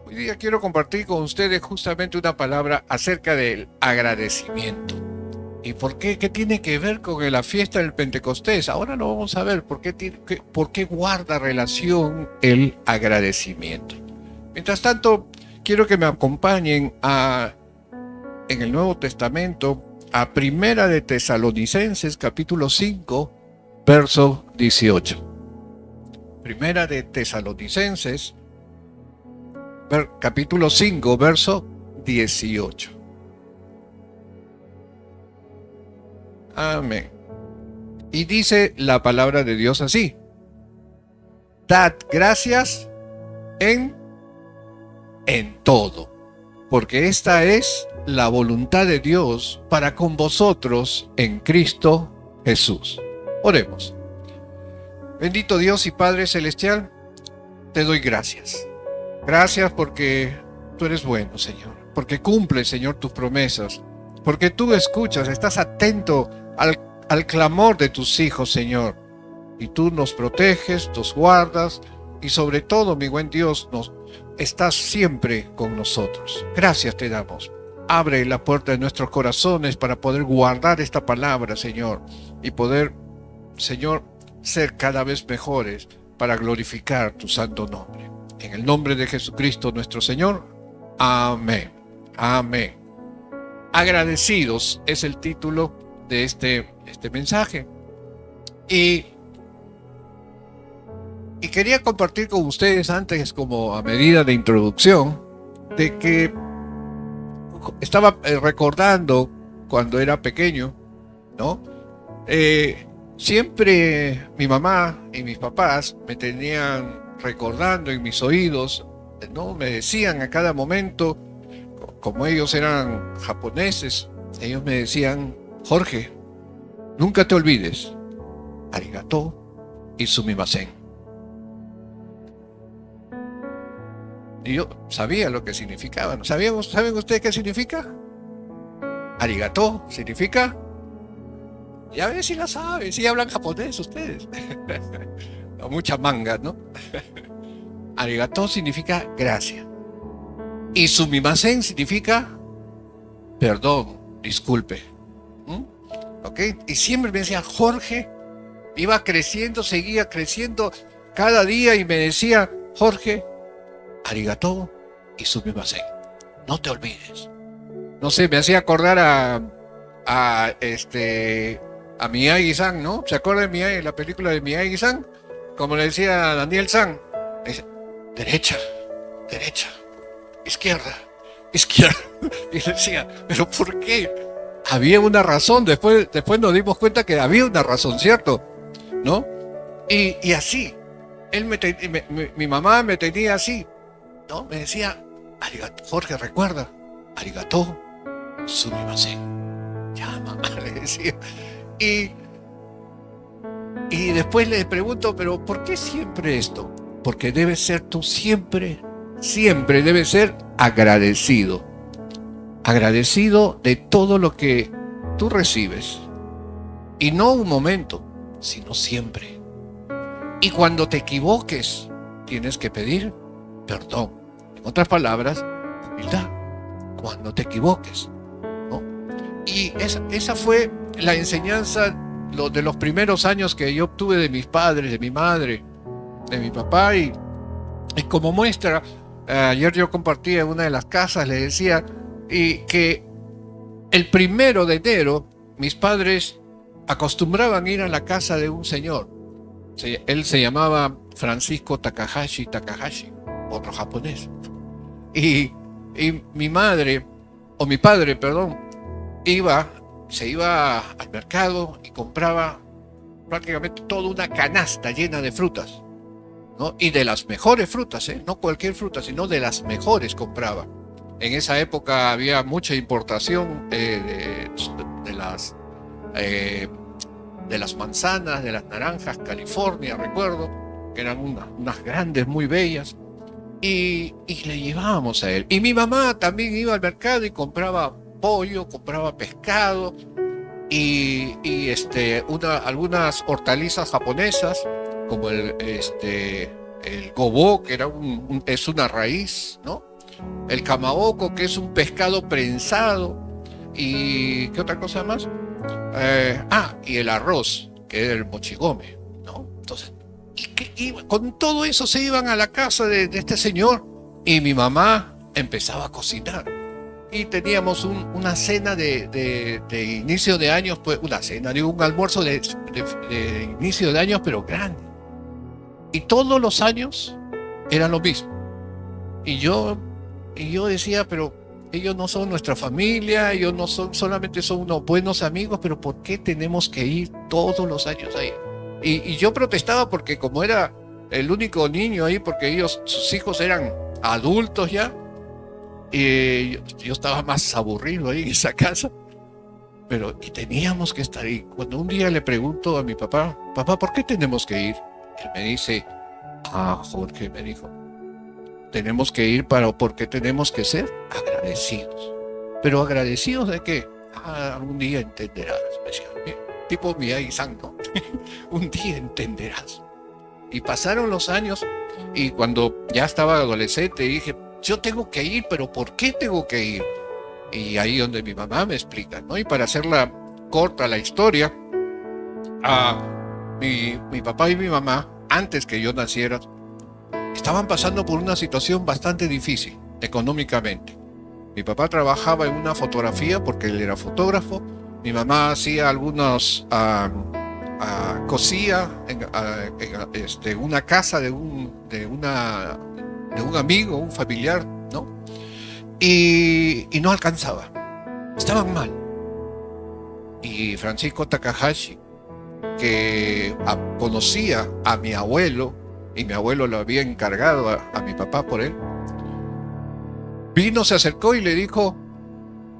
Hoy día quiero compartir con ustedes justamente una palabra acerca del agradecimiento. ¿Y por qué? ¿Qué tiene que ver con la fiesta del Pentecostés? Ahora lo vamos a ver. ¿Por qué guarda relación el agradecimiento? Mientras tanto, quiero que me acompañen en el Nuevo Testamento a Primera de Tesalonicenses, capítulo 5, verso 18. Primera de Tesalonicenses, capítulo 5, verso 18. Amén. Y dice la palabra de Dios así: dad gracias en todo, porque esta es la voluntad de Dios para con vosotros en Cristo Jesús. Oremos. Bendito Dios y Padre Celestial, te doy gracias. Gracias porque tú eres bueno, Señor, porque cumples, Señor, tus promesas, porque tú escuchas, estás atento al clamor de tus hijos, Señor, y tú nos proteges, nos guardas, y sobre todo, mi buen Dios, estás siempre con nosotros. Gracias te damos. Abre la puerta de nuestros corazones para poder guardar esta palabra, Señor, y poder, Señor, ser cada vez mejores para glorificar tu santo nombre. En el nombre de Jesucristo nuestro Señor. Amén. Amén. Agradecidos es el título de este mensaje. Y quería compartir con ustedes antes, como a medida de introducción, de que estaba recordando cuando era pequeño, ¿no? Siempre mi mamá y mis papás me tenían recordando en mis oídos, ¿no? Me decían a cada momento, como ellos eran japoneses, ellos me decían: Jorge, nunca te olvides, arigato y sumimasen. Y yo sabía lo que significaba. ¿Saben ustedes qué significa? Arigato significa, ya ven si la saben, si hablan japonés ustedes. No, mucha manga, ¿no? Arigato significa gracias. Y sumimasen significa perdón, disculpe. ¿Ok? Y siempre me decía Jorge, iba creciendo, seguía creciendo cada día y me decía: Jorge, arigato y sumimasen. No te olvides. No sé, me hacía acordar a Miyagi-san, ¿no? ¿Se acuerda de Miyagi, la película de Miyagi-san? Como le decía a Daniel-san, derecha, derecha, izquierda, izquierda. Y le decía, ¿pero por qué? Había una razón, después nos dimos cuenta que había una razón, ¿cierto? ¿No? Y así, mi mamá me tenía así, ¿no? Me decía: arigato, Jorge, recuerda, arigato, sumimasen. Ya, mamá, le decía. Y después le pregunto: ¿pero por qué siempre esto? Porque debes ser tú siempre, siempre debes ser agradecido. Agradecido de todo lo que tú recibes. Y no un momento, sino siempre. Y cuando te equivoques, tienes que pedir perdón. En otras palabras, humildad. Cuando te equivoques, ¿no? Y esa fue la enseñanza de los primeros años que yo obtuve de mis padres, de mi madre, de mi papá. Y como muestra, ayer yo compartí en una de las casas, le decía que el 1 de enero mis padres acostumbraban ir a la casa de un señor. Él se llamaba Francisco Takahashi, otro japonés. Y mi madre, o mi padre, perdón, se iba al mercado y compraba prácticamente toda una canasta llena de frutas, ¿no? Y de las mejores frutas, no cualquier fruta, sino de las mejores compraba. En esa época había mucha importación de las manzanas, de las naranjas, California, recuerdo, que eran unas grandes, muy bellas. Y le llevábamos a él. Y mi mamá también iba al mercado y compraba pollo, compraba pescado y algunas hortalizas japonesas, como el gobo, que es una raíz, ¿no? el camaoco, que es un pescado prensado, y ¿qué otra cosa más? Y el arroz, que era el mochigome, ¿no? Entonces, con todo eso se iban a la casa de este señor, y mi mamá empezaba a cocinar. Y teníamos una cena de inicio de años, pues una cena, digo, un almuerzo de inicio de años, pero grande. Y todos los años era lo mismo. Y yo decía, pero ellos no son nuestra familia, ellos no son, solamente son unos buenos amigos, pero ¿por qué tenemos que ir todos los años ahí? Y yo protestaba porque como era el único niño ahí, porque sus hijos eran adultos ya, y yo estaba más aburrido ahí en esa casa, y teníamos que estar ahí. Cuando un día le pregunto a mi papá, ¿por qué tenemos que ir? Él me dice, Jorge, me dijo, tenemos que ir porque tenemos que ser agradecidos. ¿Pero agradecidos de qué? Un día entenderás, me decía, tipo Miyagi-san, ¿no? Un día entenderás. Y pasaron los años, y cuando ya estaba adolescente dije, yo tengo que ir, pero ¿por qué tengo que ir? Y ahí donde mi mamá me explica, ¿no? Y para hacerla corta la historia, mi papá y mi mamá, antes que yo naciera, estaban pasando por una situación bastante difícil económicamente. Mi papá trabajaba en una fotografía porque él era fotógrafo. Mi mamá hacía cosía en una casa de un amigo, un familiar, ¿no? Y no alcanzaba. Estaban mal. Y Francisco Takahashi, que conocía a mi abuelo, y mi abuelo lo había encargado a mi papá por él, vino, se acercó y le dijo,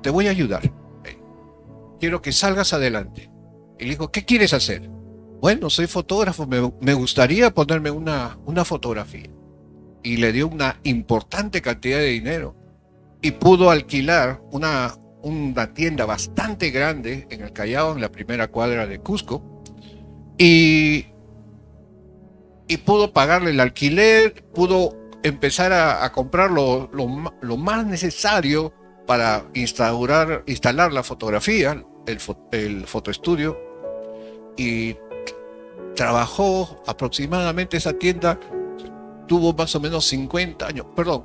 te voy a ayudar, quiero que salgas adelante. Y le dijo, ¿qué quieres hacer? Bueno, soy fotógrafo, me gustaría ponerme una fotografía. Y le dio una importante cantidad de dinero y pudo alquilar una tienda bastante grande en el Callao, en la primera cuadra de Cusco, y pudo pagarle el alquiler, pudo empezar a comprar lo más necesario para instalar la fotografía, el fotoestudio, y trabajó aproximadamente esa tienda, tuvo más o menos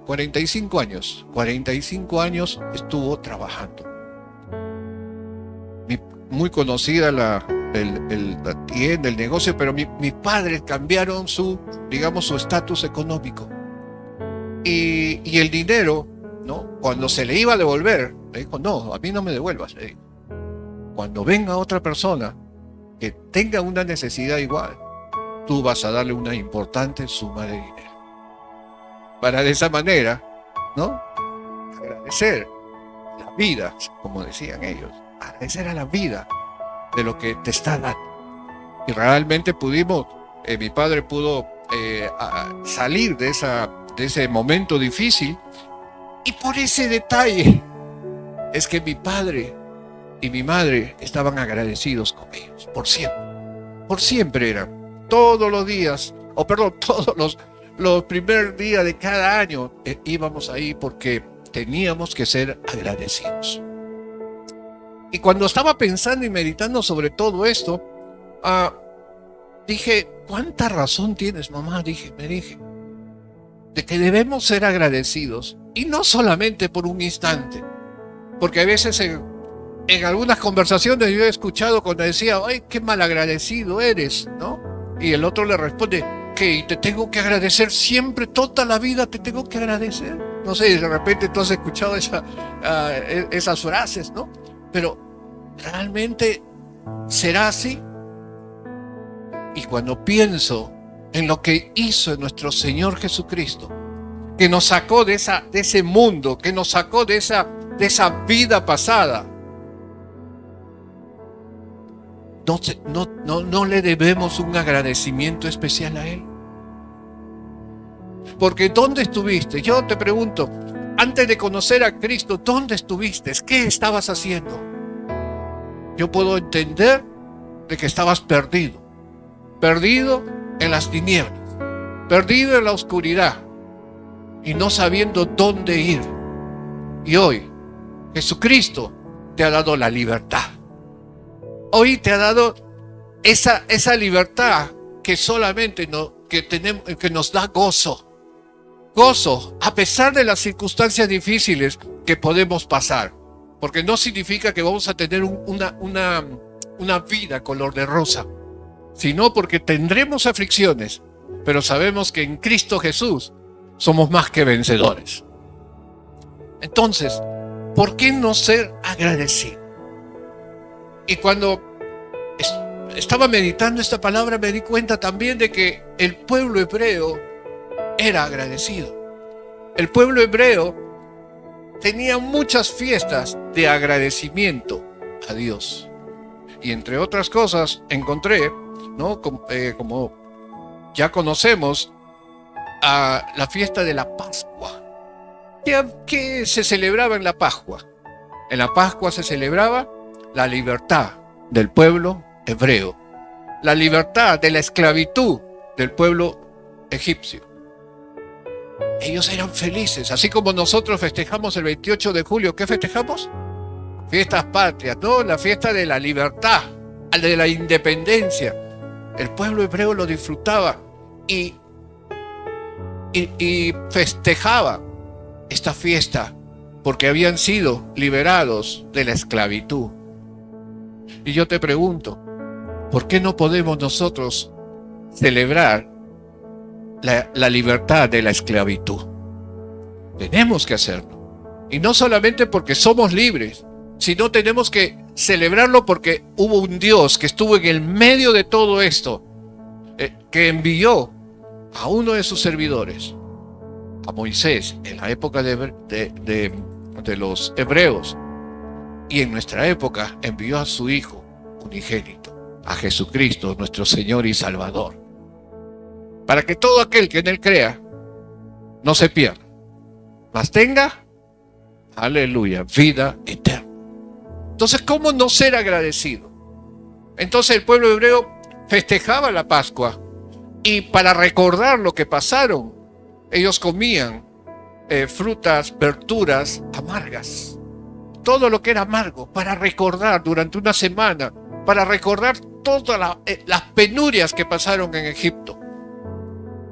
45 años. 45 años estuvo trabajando. Muy conocida la tienda, el negocio, pero mis padres cambiaron su estatus económico. Y el dinero, ¿no? Cuando se le iba a devolver, le dijo, no, a mí no me devuelvas, le dijo. Cuando venga otra persona que tenga una necesidad igual, tú vas a darle una importante suma de dinero. Para de esa manera, ¿no? Agradecer la vida, como decían ellos, agradecer a la vida de lo que te está dando. Y realmente mi padre pudo salir de ese momento difícil, y por ese detalle es que mi padre y mi madre estaban agradecidos con ellos, por siempre eran, todos los días, todos los primeros días de cada año íbamos ahí porque teníamos que ser agradecidos. Y cuando estaba pensando y meditando sobre todo esto, dije, ¿cuánta razón tienes, mamá? Me dije, de que debemos ser agradecidos, y no solamente por un instante, porque a veces en algunas conversaciones yo he escuchado cuando decía, ay, qué malagradecido eres, ¿no? Y el otro le responde, ¿qué? ¿Te tengo que agradecer siempre, toda la vida te tengo que agradecer? No sé, de repente tú has escuchado esas frases, ¿no? Pero ¿realmente será así? Y cuando pienso en lo que hizo nuestro Señor Jesucristo, que nos sacó de ese mundo, que nos sacó de esa vida pasada, no le debemos un agradecimiento especial a Él. Porque ¿dónde estuviste? Yo te pregunto, antes de conocer a Cristo, ¿dónde estuviste? ¿Qué estabas haciendo? Yo puedo entender de que estabas perdido en las tinieblas, perdido en la oscuridad. y no sabiendo dónde ir. Y hoy Jesucristo te ha dado la libertad. Hoy te ha dado esa libertad que solamente que nos da gozo. Gozo a pesar de las circunstancias difíciles que podemos pasar. Porque no significa que vamos a tener una vida color de rosa, sino porque tendremos aflicciones, pero sabemos que en Cristo Jesús somos más que vencedores. Entonces, ¿por qué no ser agradecido? Y cuando estaba meditando esta palabra, me di cuenta también de que el pueblo hebreo era agradecido. El pueblo hebreo tenía muchas fiestas de agradecimiento a Dios. Y entre otras cosas encontré, ¿no? Como ya conocemos, a la fiesta de la Pascua. ¿Qué se celebraba en la Pascua? En la Pascua se celebraba la libertad del pueblo hebreo, la libertad de la esclavitud del pueblo egipcio. Ellos eran felices, así como nosotros festejamos el 28 de julio. ¿Qué festejamos? Fiestas patrias, ¿no? La fiesta de la libertad, de la independencia. El pueblo hebreo lo disfrutaba y festejaba esta fiesta porque habían sido liberados de la esclavitud. Y yo te pregunto, ¿por qué no podemos nosotros celebrar la libertad de la esclavitud? Tenemos que hacerlo. Y no solamente porque somos libres, sino tenemos que celebrarlo porque hubo un Dios que estuvo en el medio de todo esto, que envió a uno de sus servidores, a Moisés, en la época de los hebreos, y en nuestra época envió a su Hijo unigénito, a Jesucristo, nuestro Señor y Salvador, para que todo aquel que en Él crea no se pierda, mas tenga, aleluya, vida eterna. Entonces, ¿cómo no ser agradecido? Entonces el pueblo hebreo festejaba la Pascua y para recordar lo que pasaron, ellos comían frutas, verduras amargas, todo lo que era amargo, para recordar durante una semana, para recordar todas las penurias que pasaron en Egipto.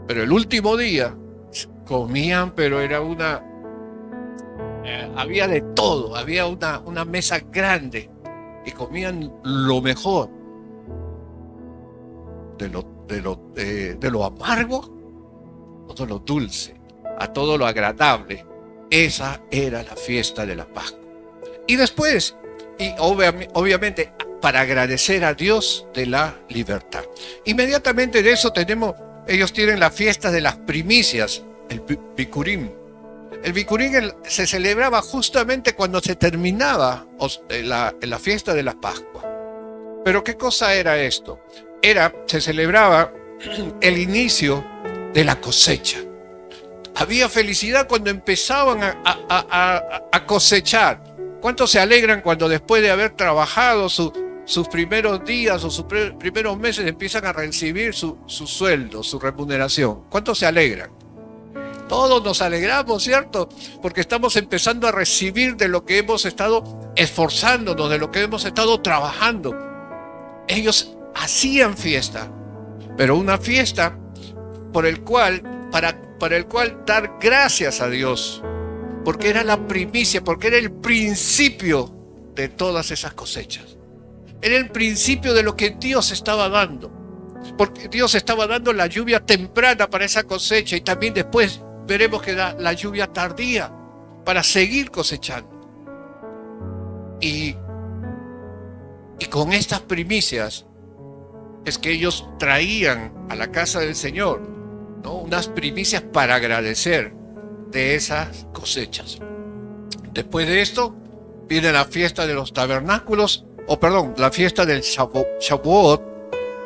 Pero el último día comían, pero era había de todo, había una mesa grande y comían lo mejor de lo amargo, todo lo dulce, a todo lo agradable. Esa era la fiesta de la Pascua. Y después, y obviamente, para agradecer a Dios de la libertad. Inmediatamente de eso ellos tienen la fiesta de las primicias, el Bikurim. El Bikurim se celebraba justamente cuando se terminaba la fiesta de la Pascua. Pero ¿qué cosa era esto? Se celebraba el inicio de la cosecha. Había felicidad cuando empezaban a cosechar. ¿Cuántos se alegran cuando después de haber trabajado sus primeros días o sus primeros meses empiezan a recibir su sueldo, su remuneración? ¿Cuántos se alegran? Todos nos alegramos, ¿cierto? Porque estamos empezando a recibir de lo que hemos estado esforzándonos, de lo que hemos estado trabajando. Ellos hacían fiesta, pero una fiesta para el cual dar gracias a Dios, porque era la primicia, porque era el principio de todas esas cosechas. Era el principio de lo que Dios estaba dando, porque Dios estaba dando la lluvia temprana para esa cosecha y también después veremos que da la lluvia tardía para seguir cosechando. Y con estas primicias es que ellos traían a la casa del Señor, ¿no? Unas primicias para agradecer de esas cosechas. Después de esto viene la fiesta de los tabernáculos, la fiesta del Shavuot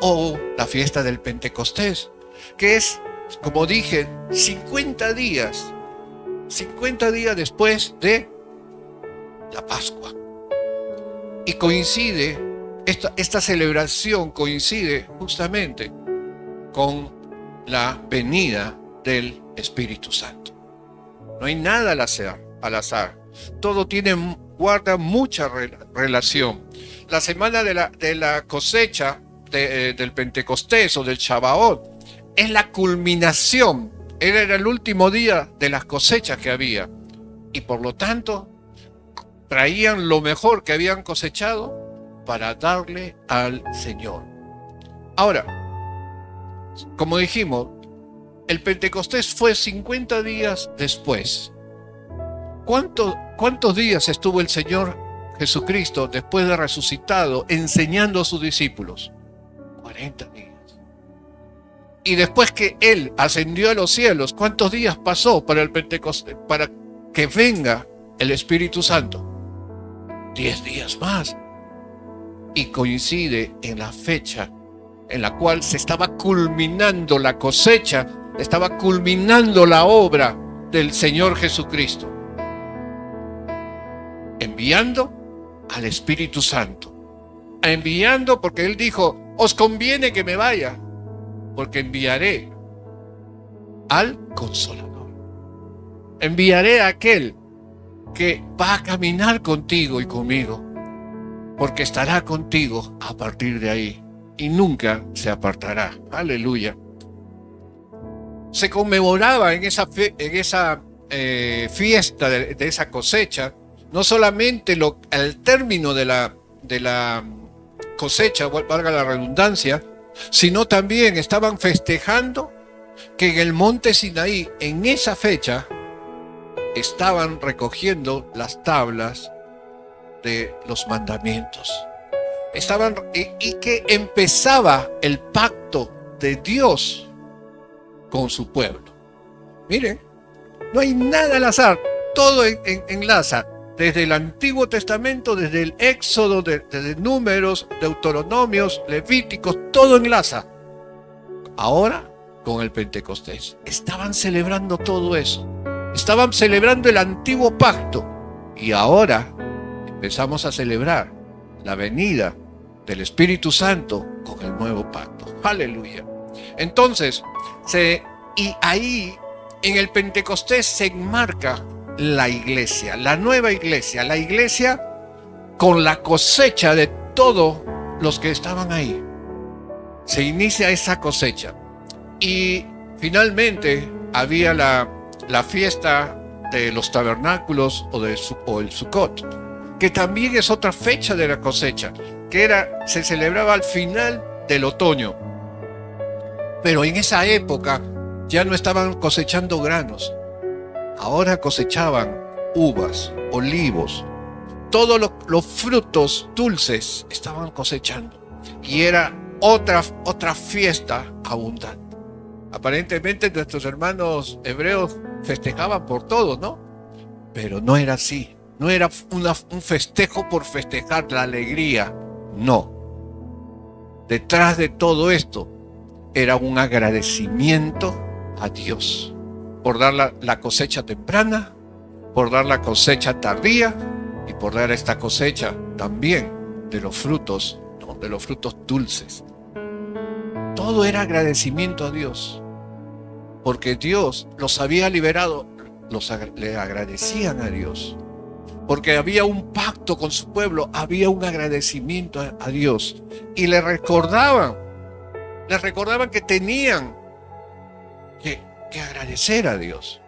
o la fiesta del Pentecostés, que es, como dije, 50 días después de la Pascua. Y esta celebración coincide justamente con la venida del Espíritu Santo. No hay nada al azar. Todo guarda mucha relación. La semana de la cosecha del Pentecostés o del Shavuot es la culminación. Era el último día de las cosechas que había. Y por lo tanto, traían lo mejor que habían cosechado para darle al Señor. Ahora, como dijimos, el Pentecostés fue 50 días después. ¿Cuántos días estuvo el Señor Jesucristo después de resucitado enseñando a sus discípulos? 40 días. Y después que Él ascendió a los cielos, ¿cuántos días pasó para el Pentecostés, para que venga el Espíritu Santo? 10 días más. Y coincide en la fecha en la cual se estaba culminando la cosecha, estaba culminando la obra del Señor Jesucristo, enviando al Espíritu Santo. Enviando porque Él dijo, os conviene que me vaya, porque enviaré al Consolador. Enviaré a aquel que va a caminar contigo y conmigo, porque estará contigo a partir de ahí y nunca se apartará. Aleluya. Se conmemoraba en esa fiesta de esa cosecha, no solamente el término de la cosecha, valga la redundancia, sino también estaban festejando que en el monte Sinaí, en esa fecha, estaban recogiendo las tablas de los mandamientos. Y que empezaba el pacto de Dios con su pueblo. Miren, no hay nada al azar, todo enlaza. Desde el Antiguo Testamento, desde el Éxodo, desde Números, Deuteronomios, Levíticos, todo enlaza. Ahora con el Pentecostés. Estaban celebrando todo eso. Estaban celebrando el antiguo pacto. Y ahora empezamos a celebrar la venida del Espíritu Santo con el nuevo pacto. Aleluya. Entonces, y ahí en el Pentecostés se enmarca la iglesia, la nueva iglesia, la iglesia con la cosecha de todos los que estaban ahí. Se inicia esa cosecha. Y finalmente había la fiesta de los tabernáculos o el Sukkot, que también es otra fecha de la cosecha, que se celebraba al final del otoño. Pero en esa época ya no estaban cosechando granos. Ahora cosechaban uvas, olivos, todos los frutos dulces estaban cosechando. Y era otra fiesta abundante. Aparentemente nuestros hermanos hebreos festejaban por todo, ¿no? Pero no era así. No era un festejo por festejar la alegría. No. Detrás de todo esto era un agradecimiento a Dios por dar la cosecha temprana, por dar la cosecha tardía y por dar esta cosecha también de los frutos, ¿no? De los frutos dulces. Todo era agradecimiento a Dios, porque Dios los había liberado, le agradecían a Dios, porque había un pacto con su pueblo, había un agradecimiento a Dios, y le recordaban que tenían que agradecer a Dios.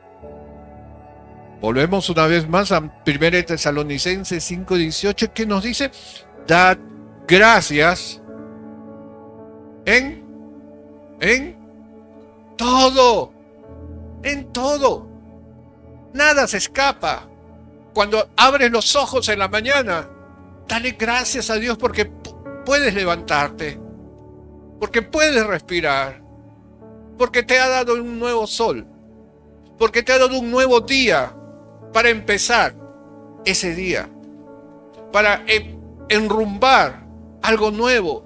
Volvemos una vez más a 1 Tesalonicenses 5:18, que nos dice: dad gracias en todo, en todo. Nada se escapa. Cuando abres los ojos en la mañana, dale gracias a Dios porque puedes levantarte, porque puedes respirar, porque te ha dado un nuevo sol, porque te ha dado un nuevo día para empezar ese día, para enrumbar algo nuevo,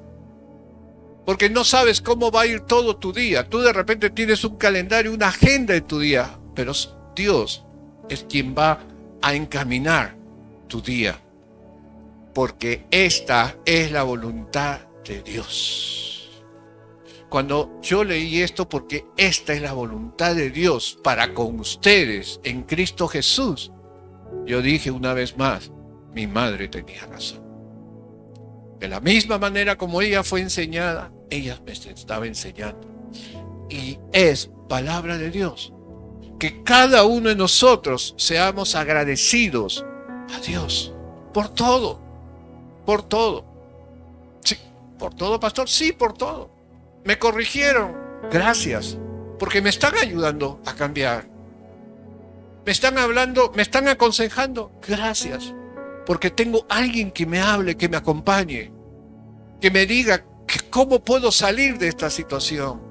porque no sabes cómo va a ir todo tu día. Tú de repente tienes un calendario, una agenda de tu día, pero Dios es quien va a encaminar tu día, porque esta es la voluntad de Dios. cuando yo leí esto, porque esta es la voluntad de Dios para con ustedes en Cristo Jesús, yo dije una vez más, mi madre tenía razón. De la misma manera como ella fue enseñada, ella me estaba enseñando. Y es palabra de Dios. Que cada uno de nosotros seamos agradecidos a Dios por todo. Por todo. Sí, por todo, pastor. Sí, por todo. Me corrigieron. Gracias. Porque me están ayudando a cambiar. Me están hablando, me están aconsejando. Gracias. Porque tengo alguien que me hable, que me acompañe. Que me diga cómo puedo salir de esta situación.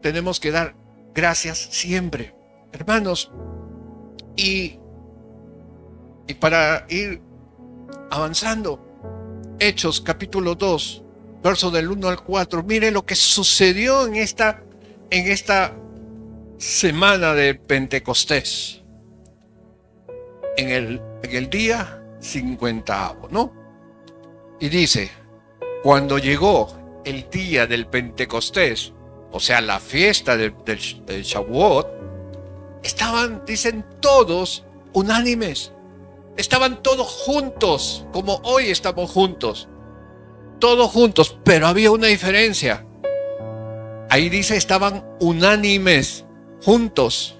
Tenemos que dar gracias siempre, hermanos. Y para ir avanzando, Hechos capítulo 2, verso del 1 al 4, mire lo que sucedió en esta semana de Pentecostés, en el día 50º, ¿no? Y dice, cuando llegó el día del Pentecostés, o sea, la fiesta del Shavuot, estaban, dicen, todos unánimes. Estaban todos juntos, como hoy estamos juntos. Todos juntos, pero había una diferencia. Ahí dice, estaban unánimes, juntos.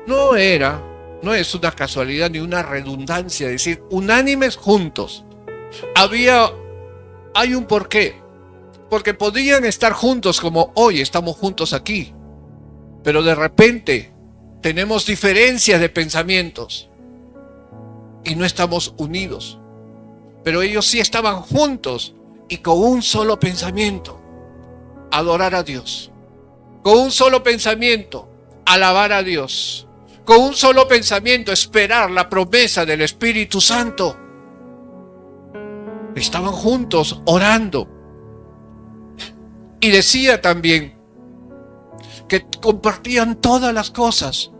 No es una casualidad ni una redundancia decir unánimes juntos. Hay un porqué. Porque podían estar juntos como hoy estamos juntos aquí. Pero de repente tenemos diferencias de pensamientos y no estamos unidos. Pero ellos sí estaban juntos y con un solo pensamiento: adorar a Dios. Con un solo pensamiento: alabar a Dios. Con un solo pensamiento: esperar la promesa del Espíritu Santo. Estaban juntos orando. Y decía también que compartían todas las cosas,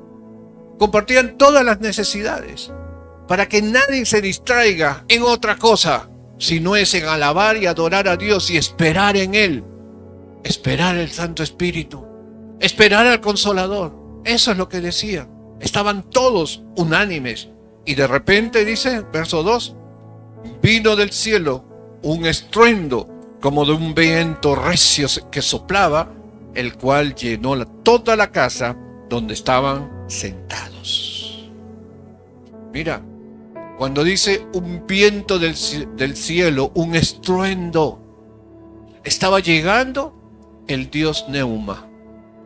compartían todas las necesidades, para que nadie se distraiga en otra cosa, sino es en alabar y adorar a Dios y esperar en Él, esperar el Santo Espíritu, esperar al Consolador. Eso es lo que decían. Estaban todos unánimes. Y de repente dice, verso 2, vino del cielo un estruendo como de un viento recio que soplaba, el cual llenó toda la casa donde estaban sentados. Mira, cuando dice un viento del cielo, un estruendo, estaba llegando el Dios Neuma.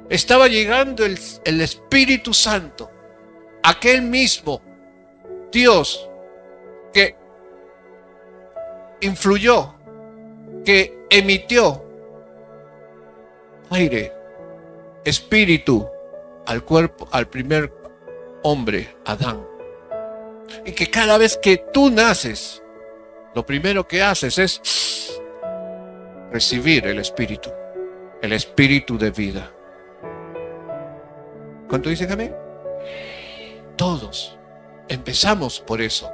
Estaba llegando el Espíritu Santo, aquel mismo Dios que influyó, que emitió aire, espíritu al cuerpo, al primer hombre, Adán. Y que cada vez que tú naces, lo primero que haces es recibir el espíritu de vida. ¿Cuánto dicen amén? Todos empezamos por eso.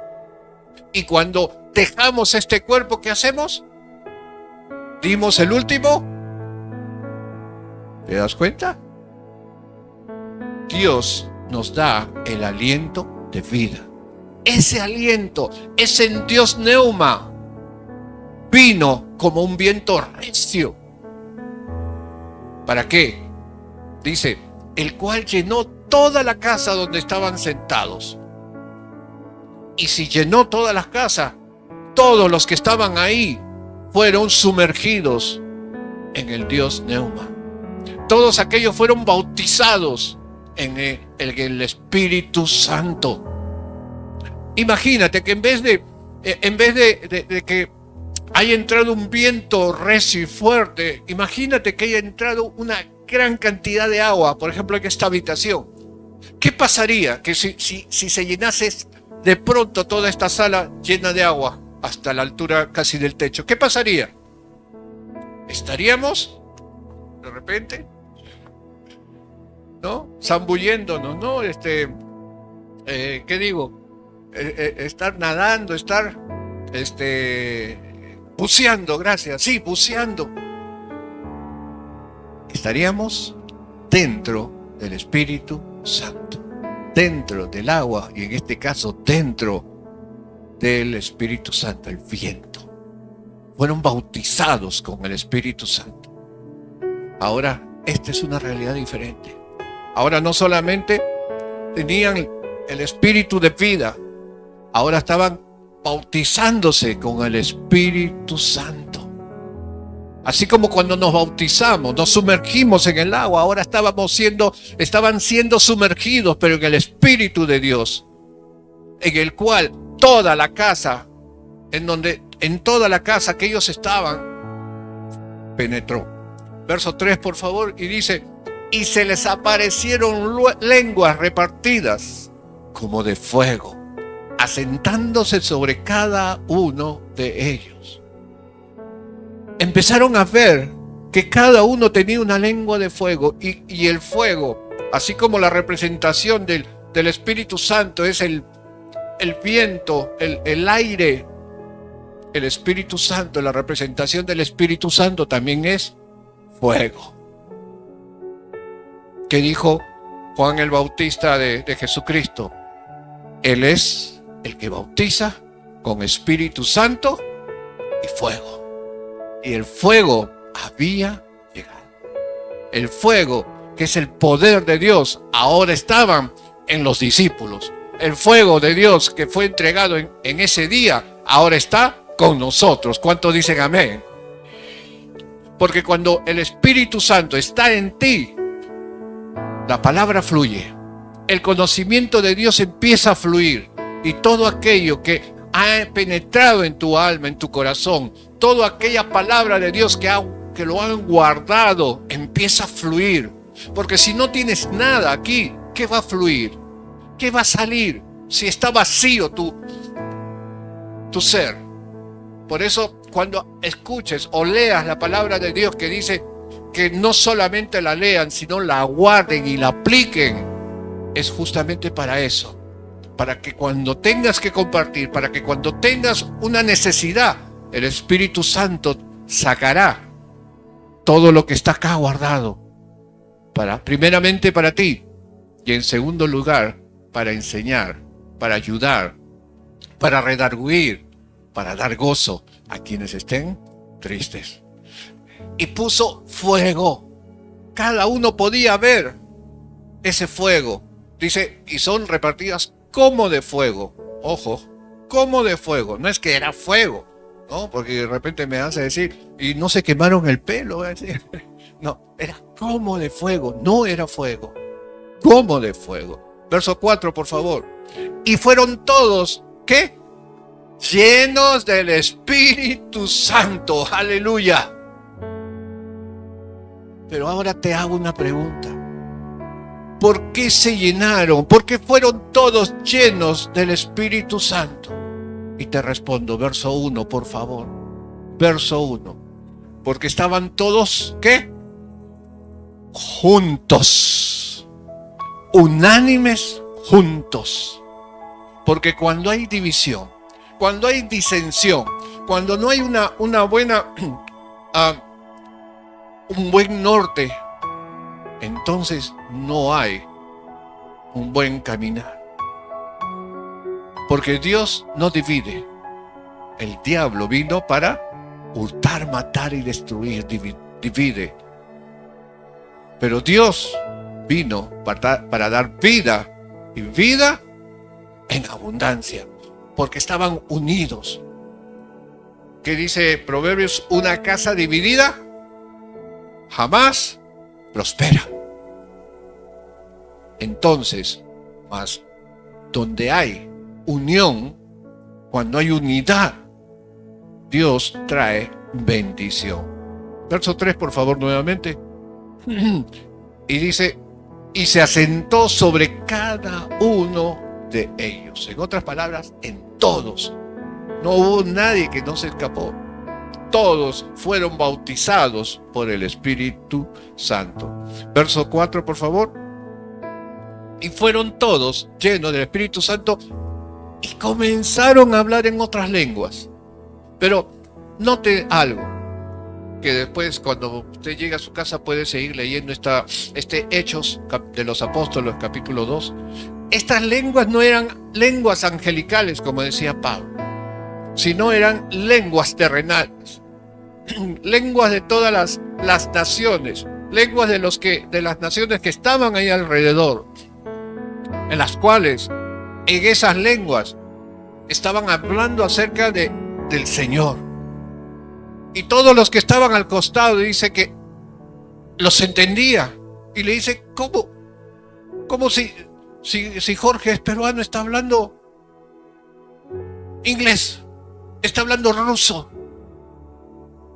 Y cuando dejamos este cuerpo, ¿qué hacemos? Dimos el último. ¿Te das cuenta? Dios nos da el aliento de vida. Ese aliento es en Dios Neuma. Vino como un viento recio. ¿Para qué? Dice, el cual llenó toda la casa donde estaban sentados. Y si llenó toda la casa, todos los que estaban ahí fueron sumergidos en el Dios Neuma. Todos aquellos fueron bautizados en el Espíritu Santo. Imagínate que en vez de que haya entrado un viento recio y fuerte, imagínate que haya entrado una gran cantidad de agua, por ejemplo, en esta habitación. ¿Qué pasaría que si se llenase de pronto toda esta sala llena de agua hasta la altura casi del techo? ¿Qué pasaría? ¿Estaríamos de repente, ¿no?, zambulléndonos, ¿no? ¿Qué digo? Estar nadando, estar buceando, gracias, sí, buceando, estaríamos dentro del Espíritu Santo, dentro del agua y en este caso dentro del Espíritu Santo, el viento. Fueron bautizados con el Espíritu Santo. Ahora, esta es una realidad diferente. Ahora no solamente tenían el Espíritu de vida, ahora estaban bautizándose con el Espíritu Santo. Así como cuando nos bautizamos, nos sumergimos en el agua, ahora estaban siendo sumergidos, pero en el Espíritu de Dios, en el cual toda la casa, en toda la casa que ellos estaban, penetró. Verso 3, por favor, y dice, y se les aparecieron lenguas repartidas como de fuego, asentándose sobre cada uno de ellos. Empezaron a ver que cada uno tenía una lengua de fuego y el fuego, así como la representación del Espíritu Santo es el viento, el aire, el Espíritu Santo, la representación del Espíritu Santo también es fuego. ¿Qué dijo Juan el Bautista de Jesucristo? Él es el que bautiza con Espíritu Santo y fuego. Y el fuego había llegado. El fuego, que es el poder de Dios, ahora estaban en los discípulos. El fuego de Dios que fue entregado en ese día, ahora está con nosotros. ¿Cuántos dicen amén? Porque cuando el Espíritu Santo está en ti, la palabra fluye. El conocimiento de Dios empieza a fluir. Y todo aquello que ha penetrado en tu alma, en tu corazón, toda aquella palabra de Dios que lo han guardado, empieza a fluir. Porque si no tienes nada aquí, ¿qué va a fluir? ¿Qué va a salir? Si está vacío tu ser. Por eso, cuando escuches o leas la palabra de Dios que dice que no solamente la lean, sino la guarden y la apliquen, es justamente para eso. Para que cuando tengas que compartir, para que cuando tengas una necesidad, el Espíritu Santo sacará todo lo que está acá guardado. Primeramente para ti y en segundo lugar para enseñar, para ayudar, para redarguir, para dar gozo a quienes estén tristes. Y puso fuego. Cada uno podía ver ese fuego. Dice, y son repartidas como de fuego. Ojo, como de fuego. No es que era fuego, ¿no? Porque de repente me hace decir, y no se quemaron el pelo. No, era como de fuego. No era fuego. Como de fuego. Verso 4, por favor. Y fueron todos, ¿qué? Llenos del Espíritu Santo. Aleluya. Pero ahora te hago una pregunta. ¿Por qué se llenaron? ¿Por qué fueron todos llenos del Espíritu Santo? Y te respondo, verso 1, por favor. Verso 1. Porque estaban todos, ¿qué? Juntos. Unánimes, juntos. Porque cuando hay división, cuando hay disensión, cuando no hay una buena, un buen norte, entonces no hay un buen caminar. Porque Dios no divide. El diablo vino para hurtar, matar y destruir, divide. Pero Dios vino para dar vida y vida en abundancia. Porque estaban unidos. ¿Qué dice Proverbios? Una casa dividida jamás prospera. Entonces, más donde hay unión, cuando hay unidad, Dios trae bendición. Verso 3, por favor, nuevamente. Y dice, y se asentó sobre cada uno de ellos. En otras palabras, en todos. No hubo nadie que no se escapó. Todos fueron bautizados por el Espíritu Santo. Verso 4, por favor. Y fueron todos llenos del Espíritu Santo y comenzaron a hablar en otras lenguas. Pero note algo, que después cuando usted llega a su casa puede seguir leyendo este Hechos de los Apóstoles, capítulo 2. Estas lenguas no eran lenguas angelicales, como decía Pablo, sino eran lenguas terrenales, lenguas de todas las naciones, lenguas de las naciones que estaban ahí alrededor, en las cuales en esas lenguas estaban hablando acerca del Señor. Y todos los que estaban al costado, dice que los entendía. Y le dice, ¿cómo si Jorge es peruano, está hablando inglés, está hablando ruso?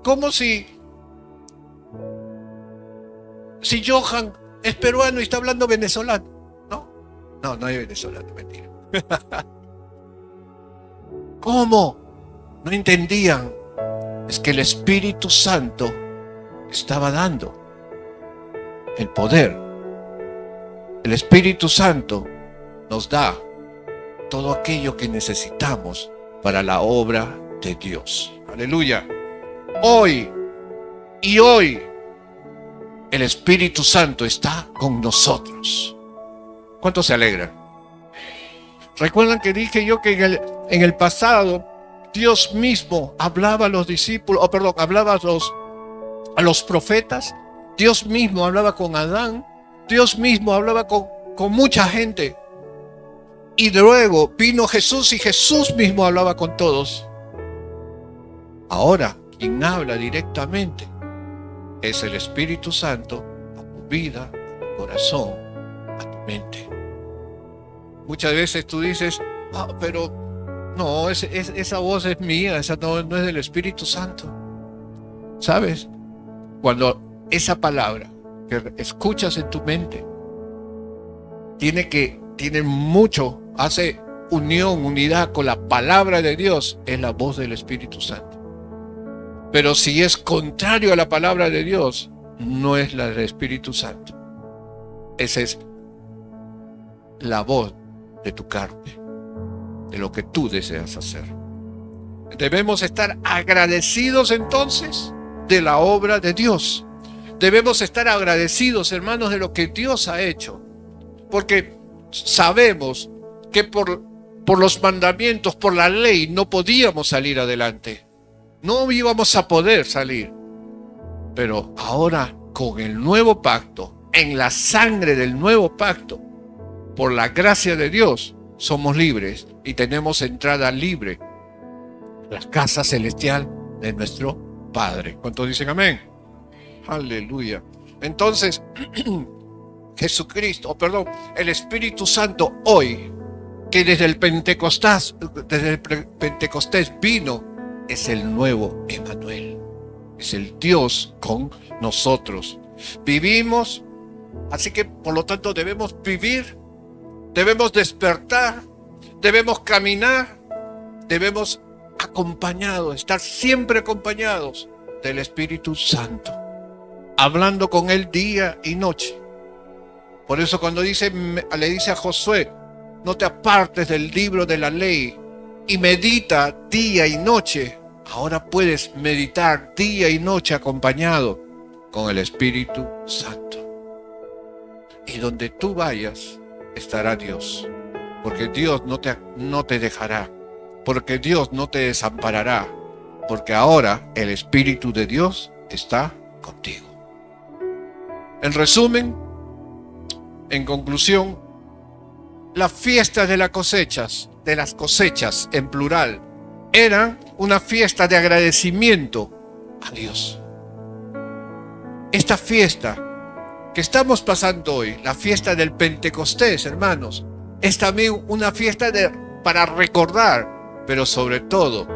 ¿Cómo si Johan es peruano y está hablando venezolano? No hay venezolano, mentira. ¿Cómo? No entendían. Es que el Espíritu Santo estaba dando el poder. El Espíritu Santo nos da todo aquello que necesitamos para la obra de Dios. Aleluya. Hoy el Espíritu Santo está con nosotros. ¿Cuántos se alegran? ¿Recuerdan que dije yo que en el pasado Dios mismo hablaba a los discípulos, hablaba a los profetas? Dios mismo hablaba con Adán, Dios mismo hablaba con mucha gente. Y luego vino Jesús y Jesús mismo hablaba con todos. Ahora, quien habla directamente es el Espíritu Santo a tu vida, a tu corazón, a tu mente. Muchas veces tú dices, pero no, esa voz es mía, esa no es del Espíritu Santo. ¿Sabes? Cuando esa palabra que escuchas en tu mente tiene mucho, hace unidad con la palabra de Dios, es la voz del Espíritu Santo. Pero si es contrario a la palabra de Dios, no es la del Espíritu Santo. Esa es la voz de tu carne, de lo que tú deseas hacer. Debemos estar agradecidos entonces de la obra de Dios. Debemos estar agradecidos, hermanos, de lo que Dios ha hecho. Porque sabemos que por los mandamientos, por la ley, no podíamos salir adelante. No íbamos a poder salir. Pero ahora, con el nuevo pacto, en la sangre del nuevo pacto, por la gracia de Dios, somos libres y tenemos entrada libre a la casa celestial de nuestro Padre. ¿Cuántos dicen amén? Aleluya. Entonces, el Espíritu Santo hoy, que desde el Pentecostés vino, es el nuevo Emmanuel. Es el Dios con nosotros. Vivimos, así que por lo tanto debemos vivir, debemos despertar, debemos caminar, debemos estar siempre acompañados del Espíritu Santo, hablando con Él día y noche. Por eso cuando le dice a Josué, no te apartes del libro de la ley y medita día y noche. Ahora puedes meditar día y noche acompañado con el Espíritu Santo. Y donde tú vayas, estará Dios. Porque Dios no te dejará. Porque Dios no te desamparará. Porque ahora el Espíritu de Dios está contigo. En resumen, en conclusión, las fiestas de las cosechas en plural, eran una fiesta de agradecimiento a Dios. Esta fiesta que estamos pasando hoy, la fiesta del Pentecostés, hermanos, es también una fiesta para recordar, pero sobre todo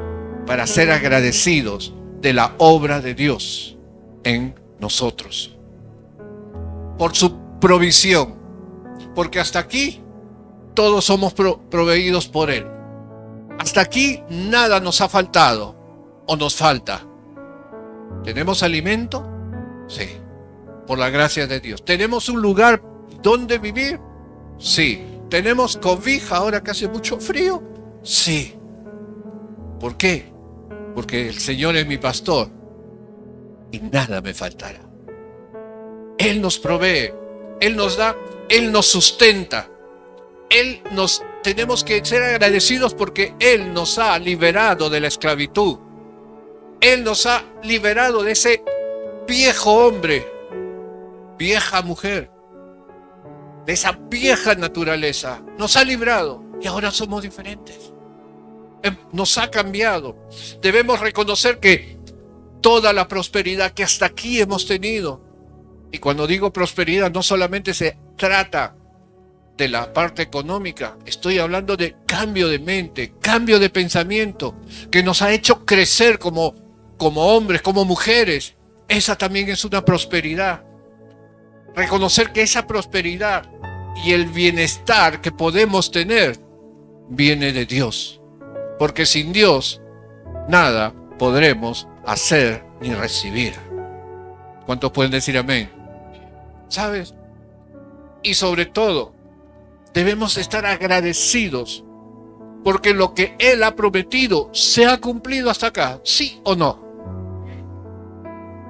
para ser agradecidos de la obra de Dios en nosotros, por su provisión, porque hasta aquí todos somos proveídos por Él. Hasta aquí nada nos ha faltado o nos falta. ¿Tenemos alimento? Sí, por la gracia de Dios. ¿Tenemos un lugar donde vivir? Sí. ¿Tenemos cobija ahora que hace mucho frío? Sí. ¿Por qué? porque el Señor es mi pastor y nada me faltará. Él nos provee, Él nos da, Él nos sustenta. Tenemos que ser agradecidos porque Él nos ha liberado de la esclavitud. Él nos ha liberado de ese viejo hombre, vieja mujer, de esa vieja naturaleza. Nos ha librado y ahora somos diferentes. Nos ha cambiado. Debemos reconocer que toda la prosperidad que hasta aquí hemos tenido, y cuando digo prosperidad no solamente se trata de la parte económica, estoy hablando de cambio de mente, cambio de pensamiento, que nos ha hecho crecer como hombres, como mujeres. Esa también es una prosperidad. Reconocer que esa prosperidad y el bienestar que podemos tener viene de Dios. Porque sin Dios nada podremos hacer ni recibir. ¿Cuántos pueden decir amén? ¿Sabes? Y sobre todo, debemos estar agradecidos porque lo que Él ha prometido se ha cumplido hasta acá, ¿sí o no?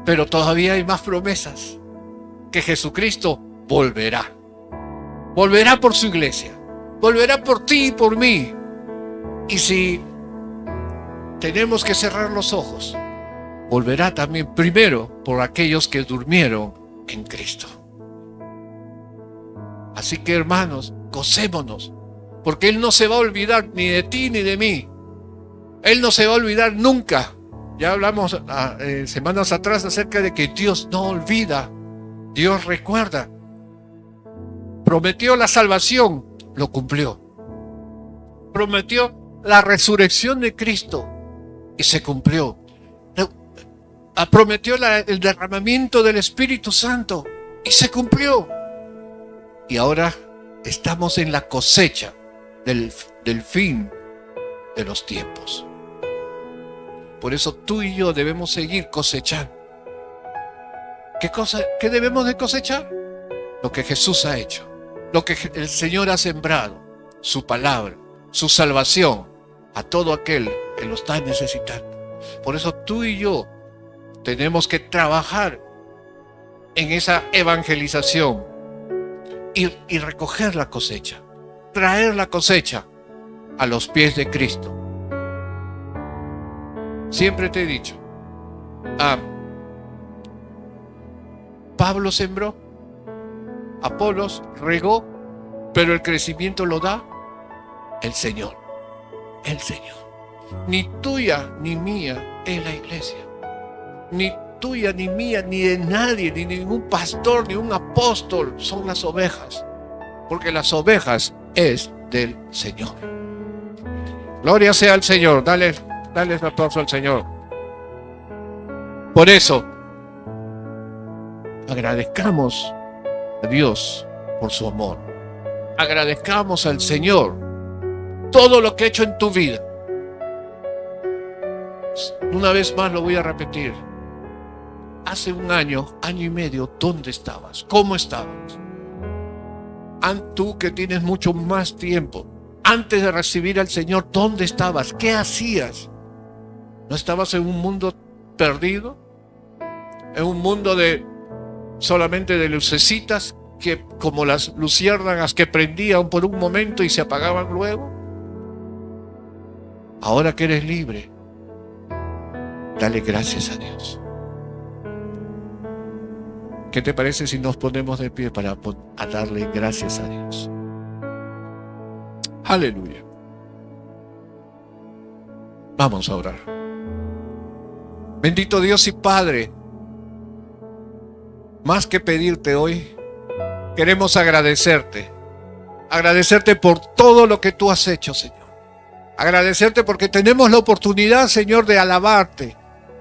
Pero todavía hay más promesas, que Jesucristo volverá. Volverá por su iglesia, volverá por ti y por mí. Y si tenemos que cerrar los ojos, volverá también primero por aquellos que durmieron en Cristo. Así que, hermanos, gocémonos, porque Él no se va a olvidar ni de ti ni de mí. Él no se va a olvidar nunca. Ya hablamos semanas atrás acerca de que Dios no olvida, Dios recuerda. Prometió la salvación, lo cumplió. Prometió la resurrección de Cristo y se cumplió. Prometió el derramamiento del Espíritu Santo y se cumplió. Y ahora estamos en la cosecha del fin de los tiempos. Por eso tú y yo debemos seguir cosechando. ¿Qué debemos de cosechar? Lo que Jesús ha hecho, lo que el Señor ha sembrado, su palabra, su salvación a todo aquel que lo está necesitando. Por eso tú y yo tenemos que trabajar en esa evangelización y recoger la cosecha, traer la cosecha a los pies de Cristo. Siempre te he dicho, Pablo sembró, Apolos regó, pero el crecimiento lo da el Señor. El Señor. Ni tuya ni mía es la iglesia. Ni tuya ni mía, ni de nadie, ni ningún pastor, ni un apóstol son las ovejas. Porque las ovejas es del Señor. Gloria sea al Señor. Dale un aplauso al Señor. Por eso, agradezcamos a Dios por su amor. Agradezcamos al Señor todo lo que ha hecho en tu vida. Una vez más lo voy a repetir. Hace un año y medio, ¿dónde estabas? ¿Cómo estabas? Tú que tienes mucho más tiempo, antes de recibir al Señor, ¿dónde estabas? ¿Qué hacías? ¿No estabas en un mundo perdido? ¿En un mundo solamente de lucecitas, que como las luciérnagas que prendían por un momento y se apagaban luego? Ahora que eres libre, dale gracias a Dios. ¿Qué te parece si nos ponemos de pie para darle gracias a Dios? Aleluya. Vamos a orar. Bendito Dios y Padre, más que pedirte hoy, queremos agradecerte. Agradecerte por todo lo que tú has hecho, Señor. Agradecerte porque tenemos la oportunidad, Señor, de alabarte.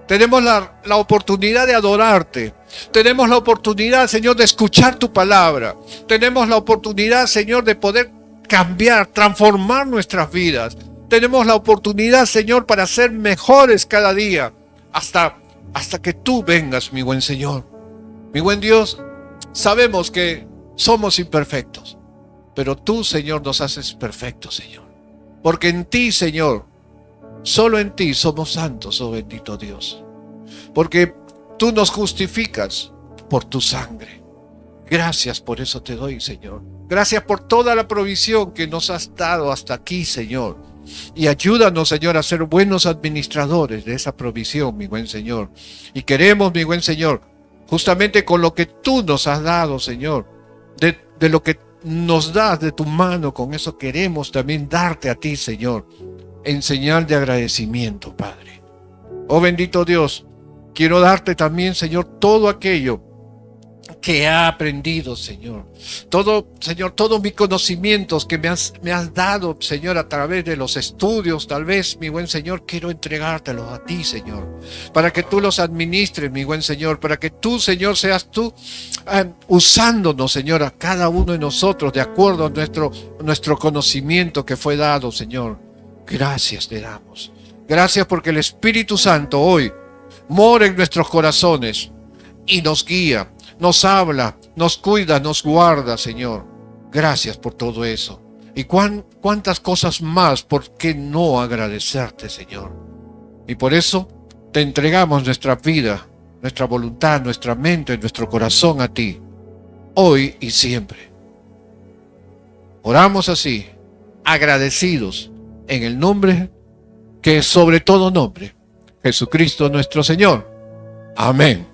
Tenemos la oportunidad de adorarte. Tenemos la oportunidad, Señor, de escuchar tu palabra. Tenemos la oportunidad, Señor, de poder cambiar, transformar nuestras vidas. Tenemos la oportunidad, Señor, para ser mejores cada día. Hasta que tú vengas, mi buen Señor. Mi buen Dios, sabemos que somos imperfectos. Pero tú, Señor, nos haces perfectos, Señor. Porque en ti, Señor, Solo en ti somos santos, oh bendito Dios. Porque tú nos justificas por tu sangre. Gracias por eso te doy, Señor. Gracias por toda la provisión que nos has dado hasta aquí, Señor. Y ayúdanos, Señor, a ser buenos administradores de esa provisión, mi buen Señor. Y queremos, mi buen Señor, justamente con lo que tú nos has dado, Señor, de lo que nos das de tu mano, con eso queremos también darte a ti, Señor, en señal de agradecimiento, Padre. Oh bendito Dios, quiero darte también, Señor, todo aquello que he aprendido, Señor. Todo, Señor, todos mis conocimientos que me has dado, Señor, a través de los estudios, tal vez, mi buen Señor, quiero entregártelos a ti, Señor, para que tú los administres, mi buen Señor, para que tú, Señor, seas tú usándonos, Señor, a cada uno de nosotros, de acuerdo a nuestro conocimiento que fue dado, Señor. Gracias te damos. Gracias porque el Espíritu Santo hoy mora en nuestros corazones y nos guía, nos habla, nos cuida, nos guarda, Señor. Gracias por todo eso. Y cuántas cosas más, ¿por qué no agradecerte, Señor? Y por eso te entregamos nuestra vida, nuestra voluntad, nuestra mente, nuestro corazón a ti, hoy y siempre. Oramos así, agradecidos, en el nombre que es sobre todo nombre, Jesucristo nuestro Señor. Amén.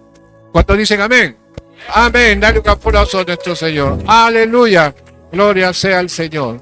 ¿Cuántos dicen amén? Amén. Dale un aplauso a nuestro Señor. Aleluya. Gloria sea al Señor.